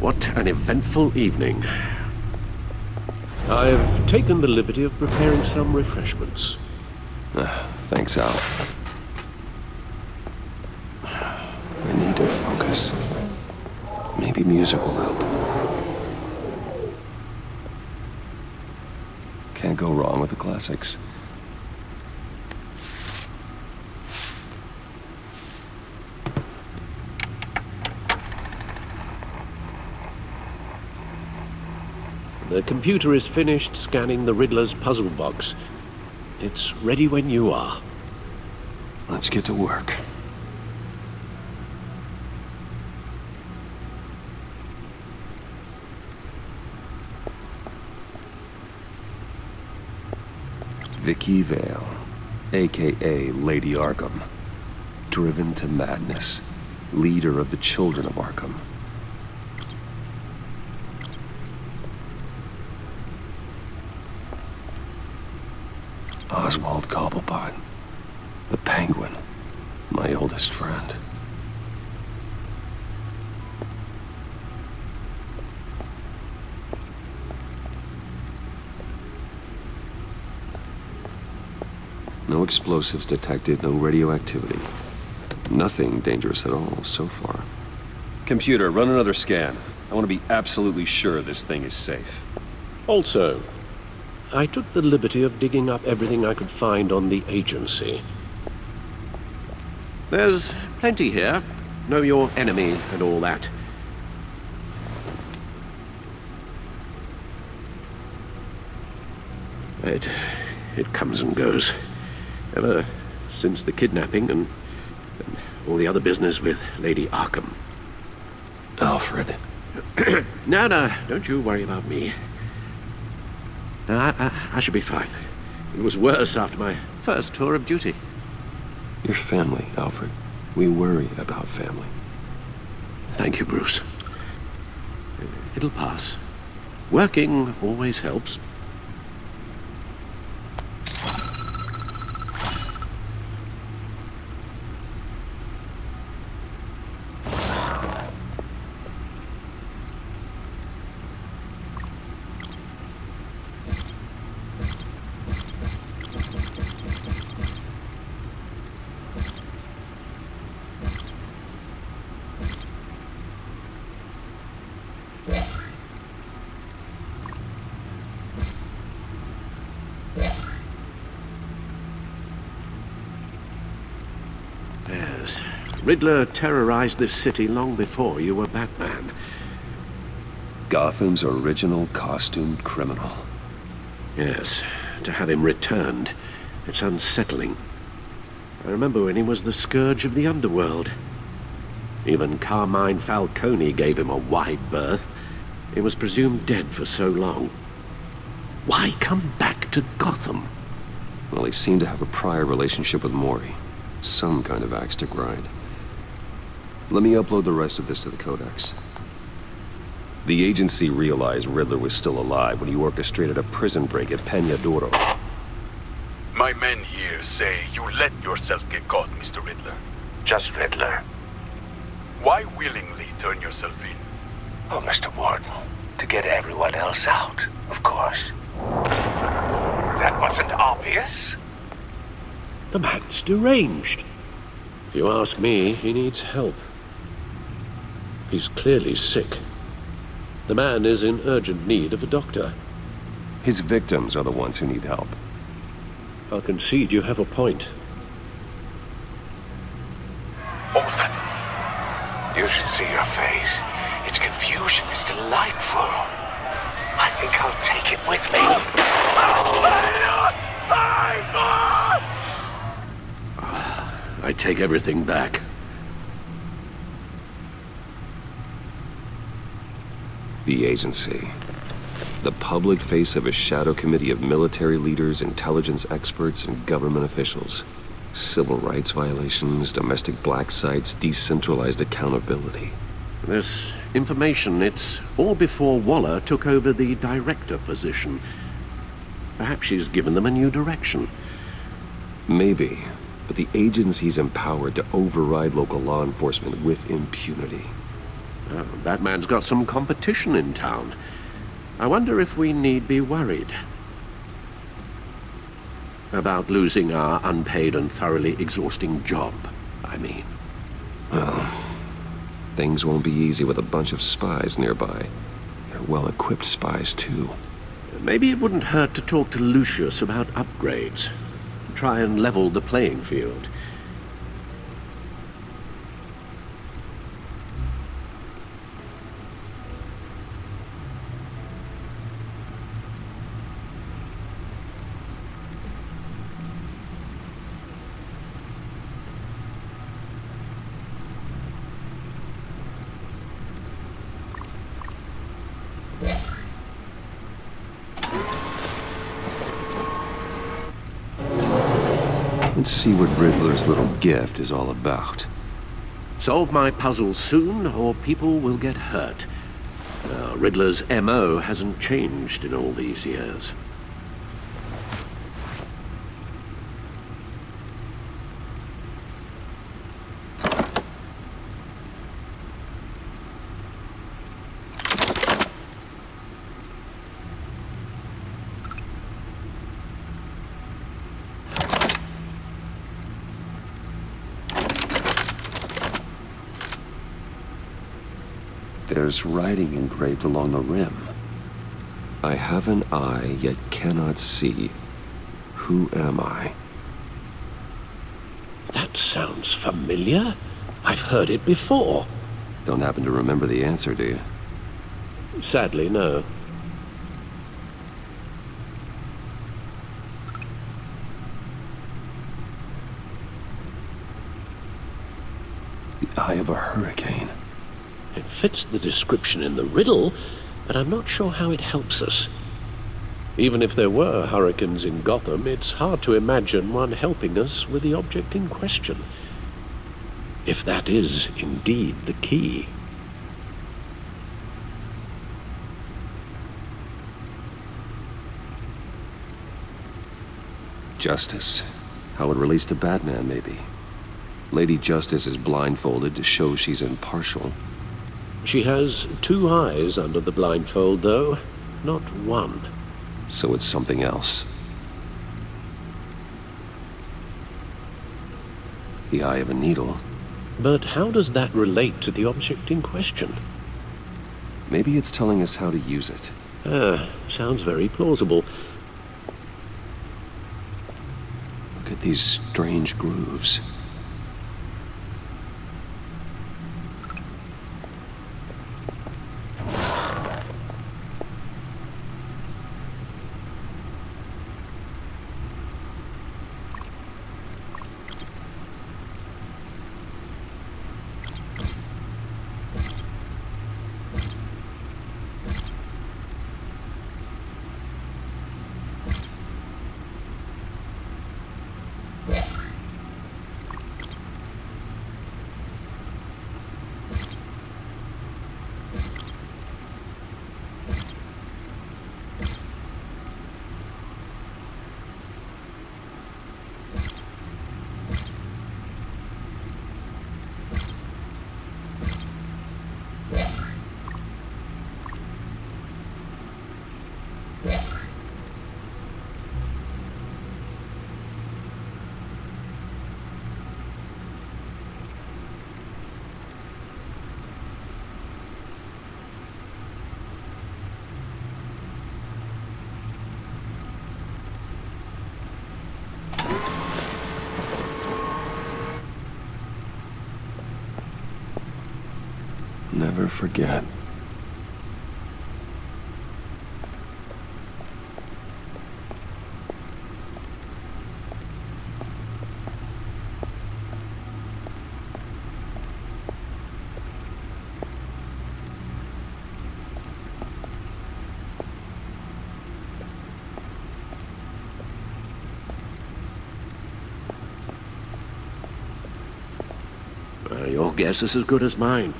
What an eventful evening. I've taken the liberty of preparing some refreshments. Thanks, Al. I need to focus. Maybe music will help. Can't go wrong with the classics. The computer is finished scanning the Riddler's puzzle box. It's ready when you are. Let's get to work. Vicky Vale, aka Lady Arkham. Driven to madness. Leader of the Children of Arkham. Oswald Cobblepot. The Penguin. My oldest friend. No explosives detected, no radioactivity. Nothing dangerous at all so far. Computer, run another scan. I want to be absolutely sure this thing is safe. Also, I took the liberty of digging up everything I could find on the agency. There's plenty here. Know your enemy and all that. It comes and goes. Ever since the kidnapping and all the other business with Lady Arkham. Alfred. No, don't you worry about me. No, I should be fine. It was worse after my first tour of duty. Your family, Alfred. We worry about family. Thank you, Bruce. It'll pass. Working always helps. Yes. Riddler terrorized this city long before you were Batman. Gotham's original costumed criminal. Yes. To have him returned, it's unsettling. I remember when he was the scourge of the underworld. Even Carmine Falcone gave him a wide berth. He was presumed dead for so long. Why come back to Gotham? Well, he seemed to have a prior relationship with Mori. Some kind of axe to grind. Let me upload the rest of this to the Codex. The agency realized Riddler was still alive when he orchestrated a prison break at Peña Duro. My men here say you let yourself get caught, Mr. Riddler. Just Riddler. Why willingly turn yourself in? Oh, Mr. Warden, to get everyone else out, of course. That wasn't obvious. The man's deranged. If you ask me, he needs help. He's clearly sick. The man is in urgent need of a doctor. His victims are the ones who need help. I'll concede you have a point. What was that? You should see your face. Its confusion is delightful. I think I'll take it with me. I take everything back. The agency. The public face of a shadow committee of military leaders, intelligence experts, and government officials. Civil rights violations, domestic black sites, decentralized accountability. This information, it's all before Waller took over the director position. Perhaps she's given them a new direction. Maybe, but the agency's empowered to override local law enforcement with impunity. Oh, Batman's got some competition in town. I wonder if we need be worried about losing our unpaid and thoroughly exhausting job, I mean. Things won't be easy with a bunch of spies nearby. They're well-equipped spies, too. Maybe it wouldn't hurt to talk to Lucius about upgrades. Try and level the playing field. Let's see what Riddler's little gift is all about. Solve my puzzle soon, or people will get hurt. Riddler's MO hasn't changed in all these years. There's writing engraved along the rim. I have an eye, yet cannot see. Who am I? That sounds familiar. I've heard it before. Don't happen to remember the answer, do you? Sadly, no. The eye of a hurricane. It fits the description in the riddle, but I'm not sure how it helps us. Even if there were hurricanes in Gotham, it's hard to imagine one helping us with the object in question. If that is indeed the key. Justice. How it relates to Batman, maybe. Lady Justice is blindfolded to show she's impartial. She has two eyes under the blindfold, though, not one. So it's something else. The eye of a needle. But how does that relate to the object in question? Maybe it's telling us how to use it. Sounds very plausible. Look at these strange grooves. Never forget. Your guess is as good as mine.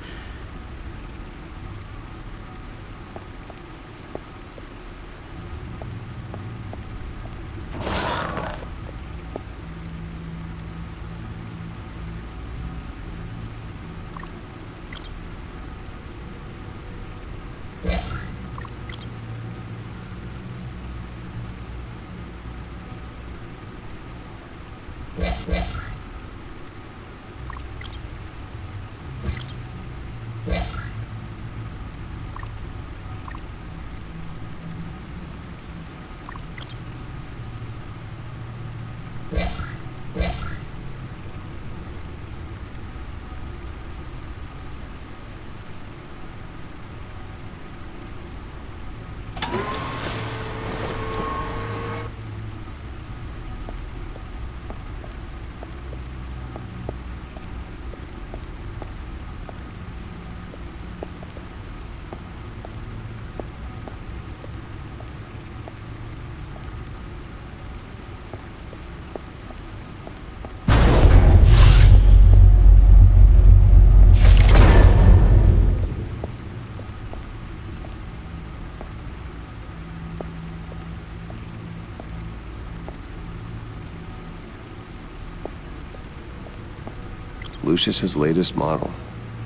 Lucius's latest model.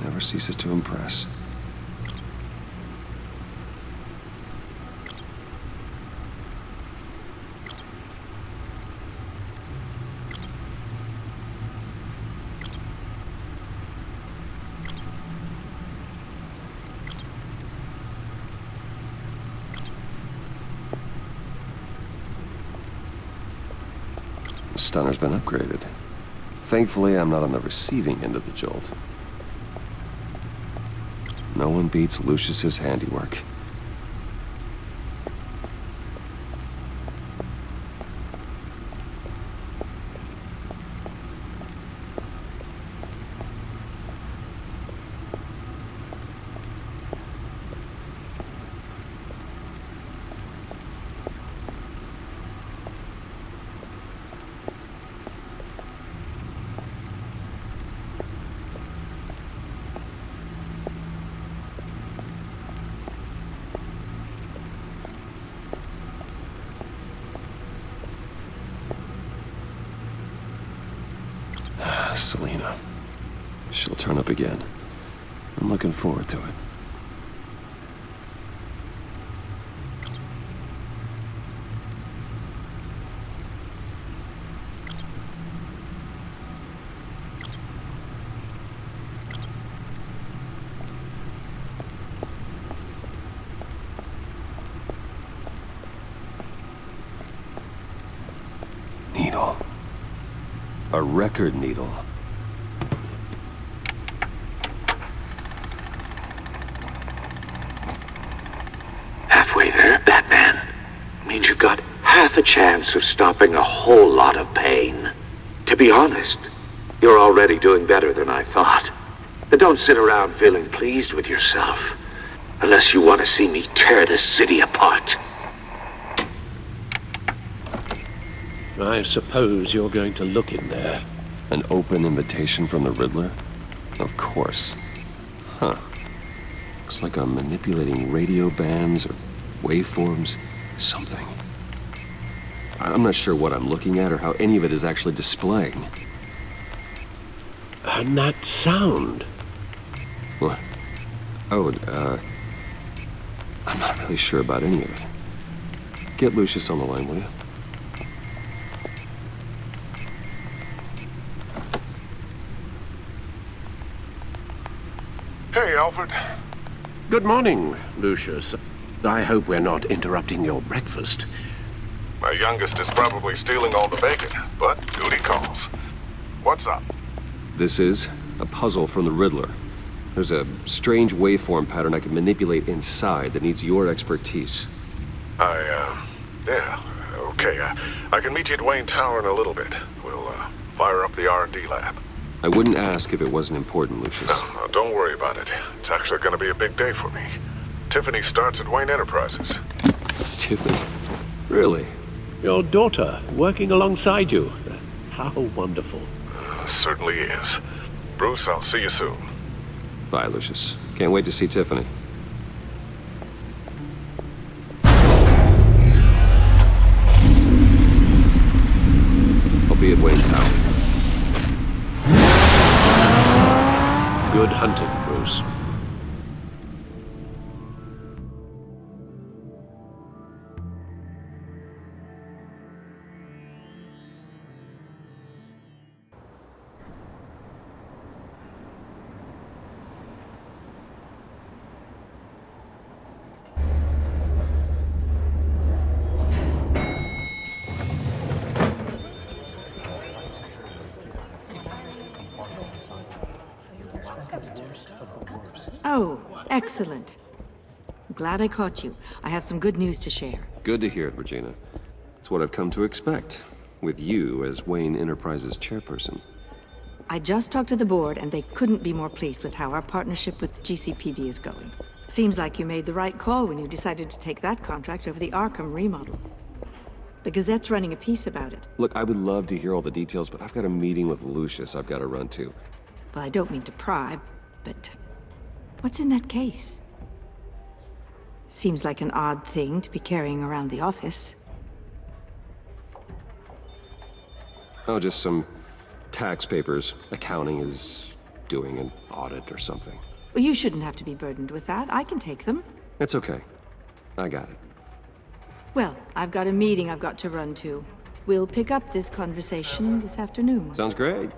Never ceases to impress. The stunner's been upgraded. Thankfully, I'm not on the receiving end of the jolt. No one beats Lucius's handiwork. Selina. She'll turn up again. I'm looking forward to it. Needle. A record needle. Halfway there, Batman. Means you've got half a chance of stopping a whole lot of pain. To be honest, you're already doing better than I thought. But don't sit around feeling pleased with yourself. Unless you want to see me tear this city apart. I suppose you're going to look in there. An open invitation from the Riddler? Of course. Huh. Looks like I'm manipulating radio bands or waveforms. Something. I'm not sure what I'm looking at or how any of it is actually displaying. And that sound. What? Oh, I'm not really sure about any of it. Get Lucius on the line, will you? Hey, Alfred. Good morning, Lucius. I hope we're not interrupting your breakfast. My youngest is probably stealing all the bacon, but duty calls. What's up? This is a puzzle from the Riddler. There's a strange waveform pattern I can manipulate inside that needs your expertise. Yeah, okay. I can meet you at Wayne Tower in a little bit. We'll, fire up the R&D lab. I wouldn't ask if it wasn't important, Lucius. No, don't worry about it. It's actually gonna be a big day for me. Tiffany starts at Wayne Enterprises. Tiffany? Really? Your daughter working alongside you. How wonderful. Certainly is. Bruce, I'll see you soon. Bye, Lucius. Can't wait to see Tiffany. I'll be at Wayne Tower. Good hunting, Bruce. Oh, excellent. Glad I caught you. I have some good news to share. Good to hear it, Regina. It's what I've come to expect, with you as Wayne Enterprises chairperson. I just talked to the board, and they couldn't be more pleased with how our partnership with GCPD is going. Seems like you made the right call when you decided to take that contract over the Arkham remodel. The Gazette's running a piece about it. Look, I would love to hear all the details, but I've got a meeting with Lucius I've got to run to. Well, I don't mean to pry, but what's in that case? Seems like an odd thing to be carrying around the office. Oh, just some tax papers. Accounting is doing an audit or something. Well, you shouldn't have to be burdened with that. I can take them. It's okay. I got it. Well, I've got a meeting I've got to run to. We'll pick up this conversation this afternoon. Sounds great.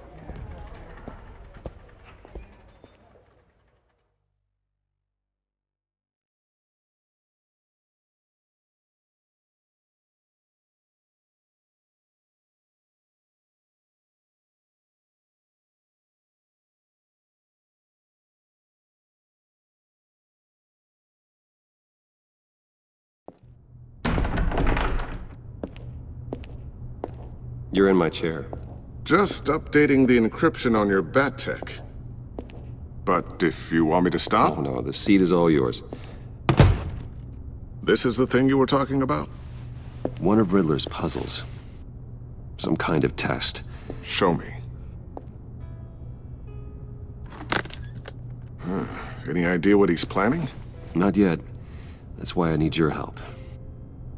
You're in my chair. Just updating the encryption on your bat tech. But if you want me to stop, Oh no, the seat is all yours. this is the thing you were talking about? One of Riddler's puzzles. Some kind of test. Show me. Any idea what he's planning? Not yet. That's why I need your help.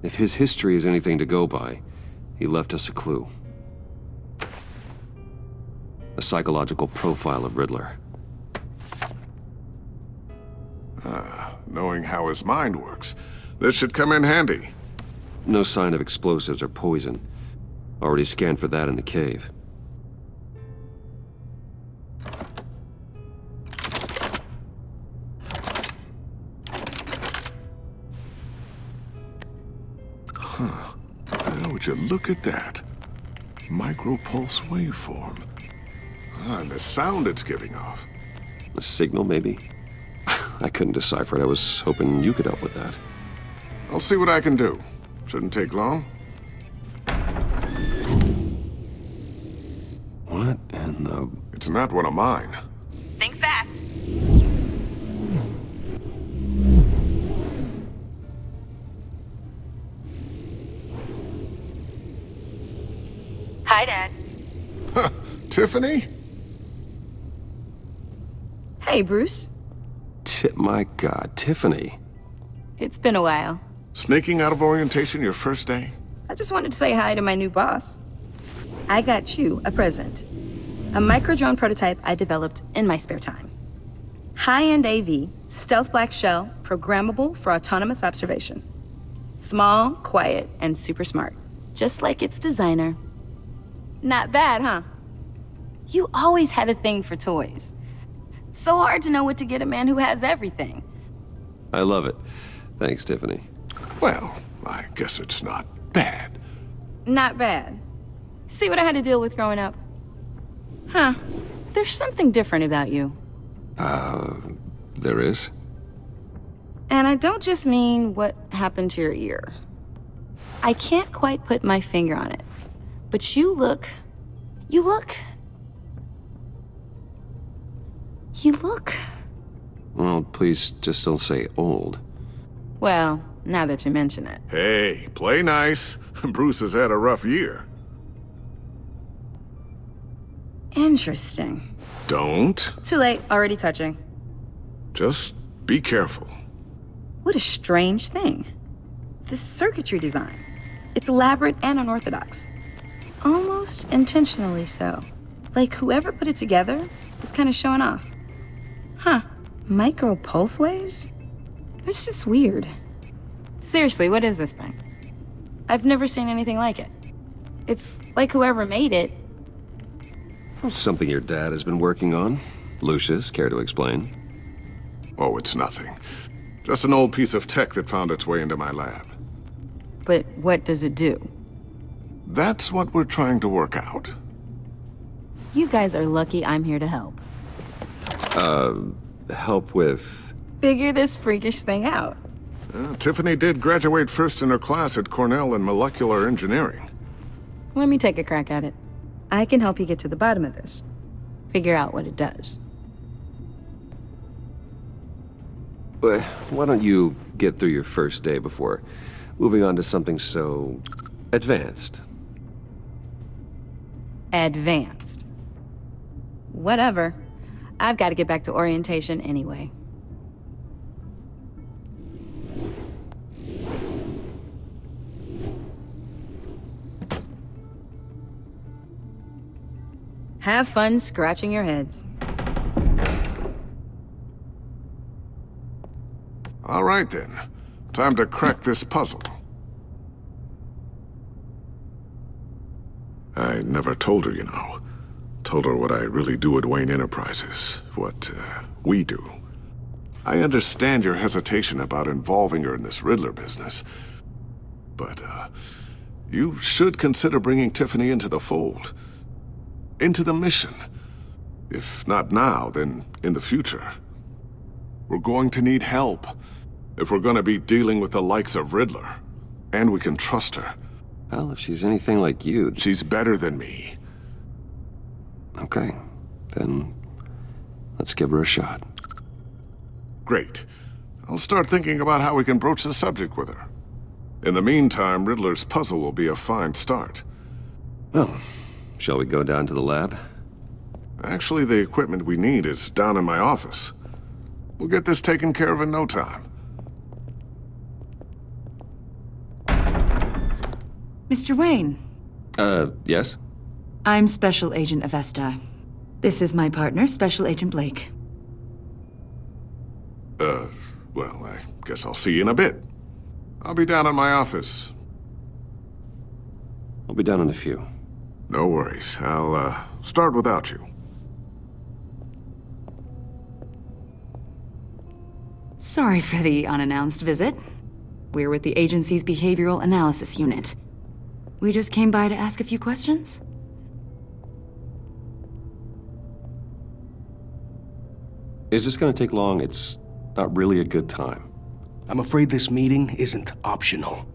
If his history is anything to go by, he left us a clue. A psychological profile of Riddler. Knowing how his mind works, this should come in handy. No sign of explosives or poison. Already scanned for that in the cave. Would you look at that? Micropulse waveform. And the sound it's giving off. A signal, maybe? I couldn't decipher it. I was hoping you could help with that. I'll see what I can do. Shouldn't take long. What in the... It's not one of mine. Think fast. Hi, Dad. Tiffany? Hey, Bruce. My God, Tiffany. It's been a while. Sneaking out of orientation your first day? I just wanted to say hi to my new boss. I got you a present. A micro-drone prototype I developed in my spare time. High-end AV, stealth black shell, programmable for autonomous observation. Small, quiet, and super smart. Just like its designer. Not bad, huh? You always had a thing for toys. So hard to know what to get a man who has everything. I love it. Thanks, Tiffany. Well, I guess it's not bad. Not bad. See what I had to deal with growing up? Huh. There's something different about you. There is? And I don't just mean what happened to your ear. I can't quite put my finger on it. But you look... Well, please just don't say old. Well, now that you mention it. Hey, play nice. Bruce has had a rough year. Interesting. Don't. Too late, already touching. Just be careful. What a strange thing. This circuitry design. It's elaborate and unorthodox. Almost intentionally so. Like whoever put it together was kind of showing off. Huh. Micro pulse waves? That's just weird. Seriously, what is this thing? I've never seen anything like it. It's like whoever made it. Something your dad has been working on. Lucius, care to explain? Oh, it's nothing. Just an old piece of tech that found its way into my lab. But what does it do? That's what we're trying to work out. You guys are lucky I'm here to help. Help with... Figure this freakish thing out. Tiffany did graduate first in her class at Cornell in molecular engineering. Let me take a crack at it. I can help you get to the bottom of this. Figure out what it does. But why don't you get through your first day before moving on to something so... advanced? Advanced. Whatever. I've got to get back to orientation anyway. Have fun scratching your heads. All right then. Time to crack this puzzle. I never told her, you know. Told her what I really do at Wayne Enterprises. What, we do. I understand your hesitation about involving her in this Riddler business. But, you should consider bringing Tiffany into the fold. Into the mission. If not now, then in the future. We're going to need help. If we're gonna be dealing with the likes of Riddler. And we can trust her. Well, if she's anything like you... She's better than me. Okay, then let's give her a shot. Great. I'll start thinking about how we can broach the subject with her. In the meantime, Riddler's puzzle will be a fine start. Well, shall we go down to the lab? Actually, the equipment we need is down in my office. We'll get this taken care of in no time. Mr. Wayne. Yes? I'm Special Agent Avesta. This is my partner, Special Agent Blake. Well, I guess I'll see you in a bit. I'll be down in my office. I'll be down in a few. No worries. I'll, start without you. Sorry for the unannounced visit. We're with the agency's Behavioral Analysis Unit. We just came by to ask a few questions. Is this gonna take long? It's not really a good time. I'm afraid this meeting isn't optional.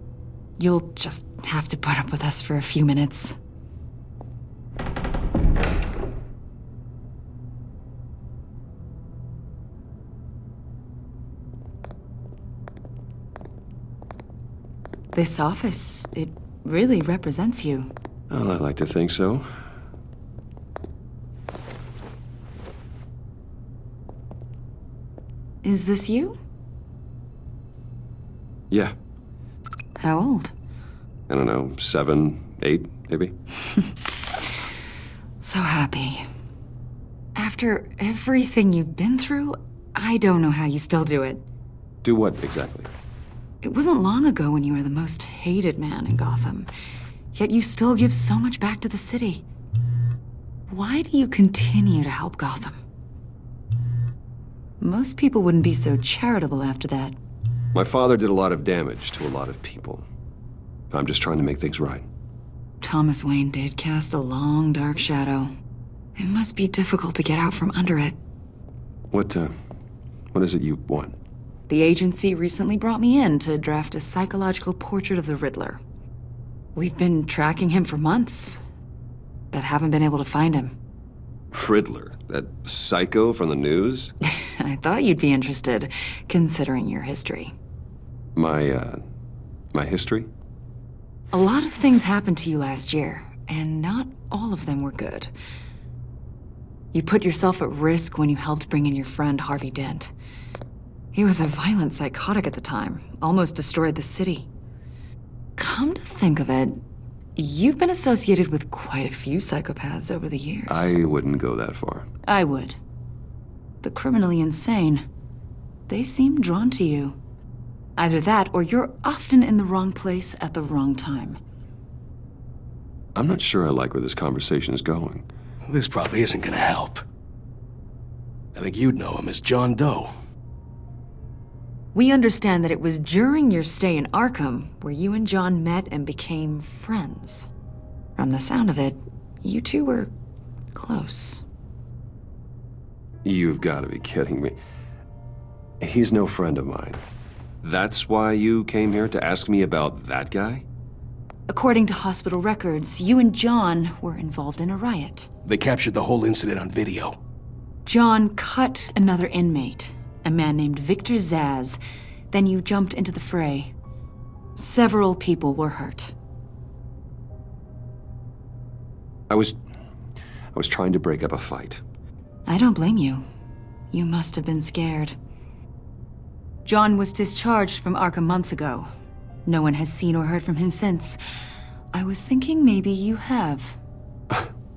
You'll just have to put up with us for a few minutes. This office, it really represents you. Well, I like to think so. Is this you? Yeah. How old? I don't know, 7, 8, maybe? So happy. After everything you've been through, I don't know how you still do it. Do what, exactly? It wasn't long ago when you were the most hated man in Gotham, yet you still give so much back to the city. Why do you continue to help Gotham? Most people wouldn't be so charitable after that. My father did a lot of damage to a lot of people. I'm just trying to make things right. Thomas Wayne did cast a long, dark shadow. It must be difficult to get out from under it. What is it you want? The agency recently brought me in to draft a psychological portrait of the Riddler. We've been tracking him for months, but haven't been able to find him. Riddler? That psycho from the news? I thought you'd be interested, considering your history. My history? A lot of things happened to you last year, and not all of them were good. You put yourself at risk when you helped bring in your friend Harvey Dent. He was a violent psychotic at the time, almost destroyed the city. Come to think of it, you've been associated with quite a few psychopaths over the years. I wouldn't go that far. I would. The criminally insane. They seem drawn to you. Either that, or you're often in the wrong place at the wrong time. I'm not sure I like where this conversation is going. This probably isn't gonna help. I think you'd know him as John Doe. We understand that it was during your stay in Arkham where you and John met and became friends. From the sound of it, you two were close. You've got to be kidding me. He's no friend of mine. That's why you came here to ask me about that guy? According to hospital records, you and John were involved in a riot. They captured the whole incident on video. John cut another inmate, a man named Victor Zsasz. Then you jumped into the fray. Several people were hurt. I was trying to break up a fight. I don't blame you. You must have been scared. John was discharged from Arkham months ago. No one has seen or heard from him since. I was thinking maybe you have.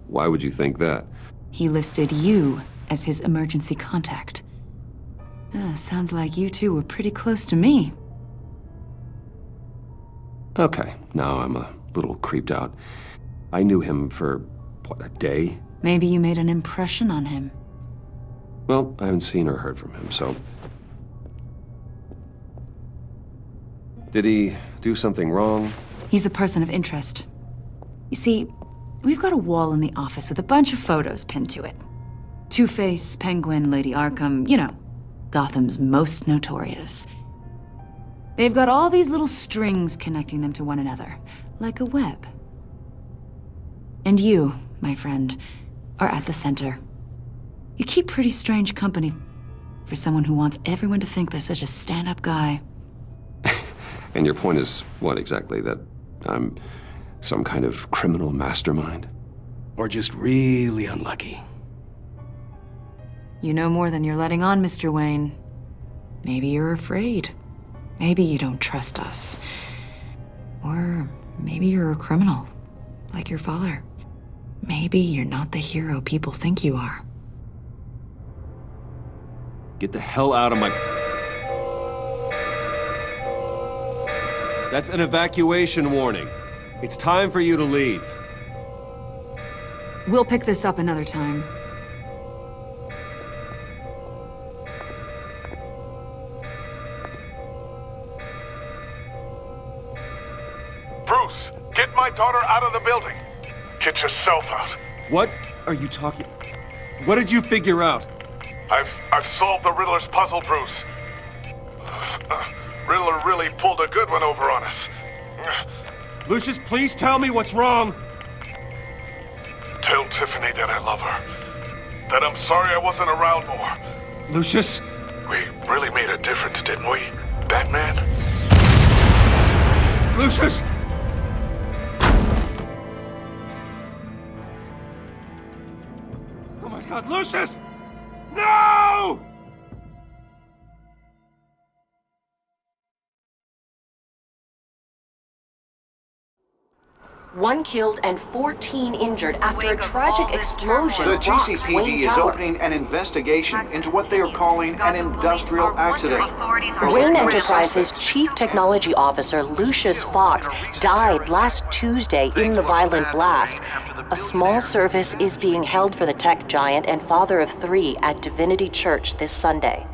Why would you think that? He listed you as his emergency contact. Sounds like you two were pretty close to me. Okay, now I'm a little creeped out. I knew him for, what, a day? Maybe you made an impression on him. Well, I haven't seen or heard from him, so... Did he do something wrong? He's a person of interest. You see, we've got a wall in the office with a bunch of photos pinned to it. Two-Face, Penguin, Lady Arkham, you know, Gotham's most notorious. They've got all these little strings connecting them to one another, like a web. And you, my friend, are at the center. You keep pretty strange company for someone who wants everyone to think they're such a stand-up guy. And your point is what exactly? That I'm some kind of criminal mastermind? Or just really unlucky. You know more than you're letting on, Mr. Wayne. Maybe you're afraid. Maybe you don't trust us. Or maybe you're a criminal, like your father. Maybe you're not the hero people think you are. Get the hell out of my... That's an evacuation warning. It's time for you to leave. We'll pick this up another time. Bruce, get my daughter out of the building. Get yourself out. What are you talking... What did you figure out? I've solved the Riddler's puzzle, Bruce. Riddler really pulled a good one over on us. Lucius, please tell me what's wrong. Tell Tiffany that I love her. That I'm sorry I wasn't around more. Lucius? We really made a difference, didn't we, Batman? Lucius! Oh my God, Lucius! No! One killed and 14 injured after a tragic explosion The rocks GCPD Wayne is Tower. opening an investigation into what they are calling an industrial accident. Wayne Enterprises Chief Technology Officer Lucius Fox died last Tuesday in the violent blast. A small service is being held for the tech giant and father of 3 at Divinity Church this Sunday.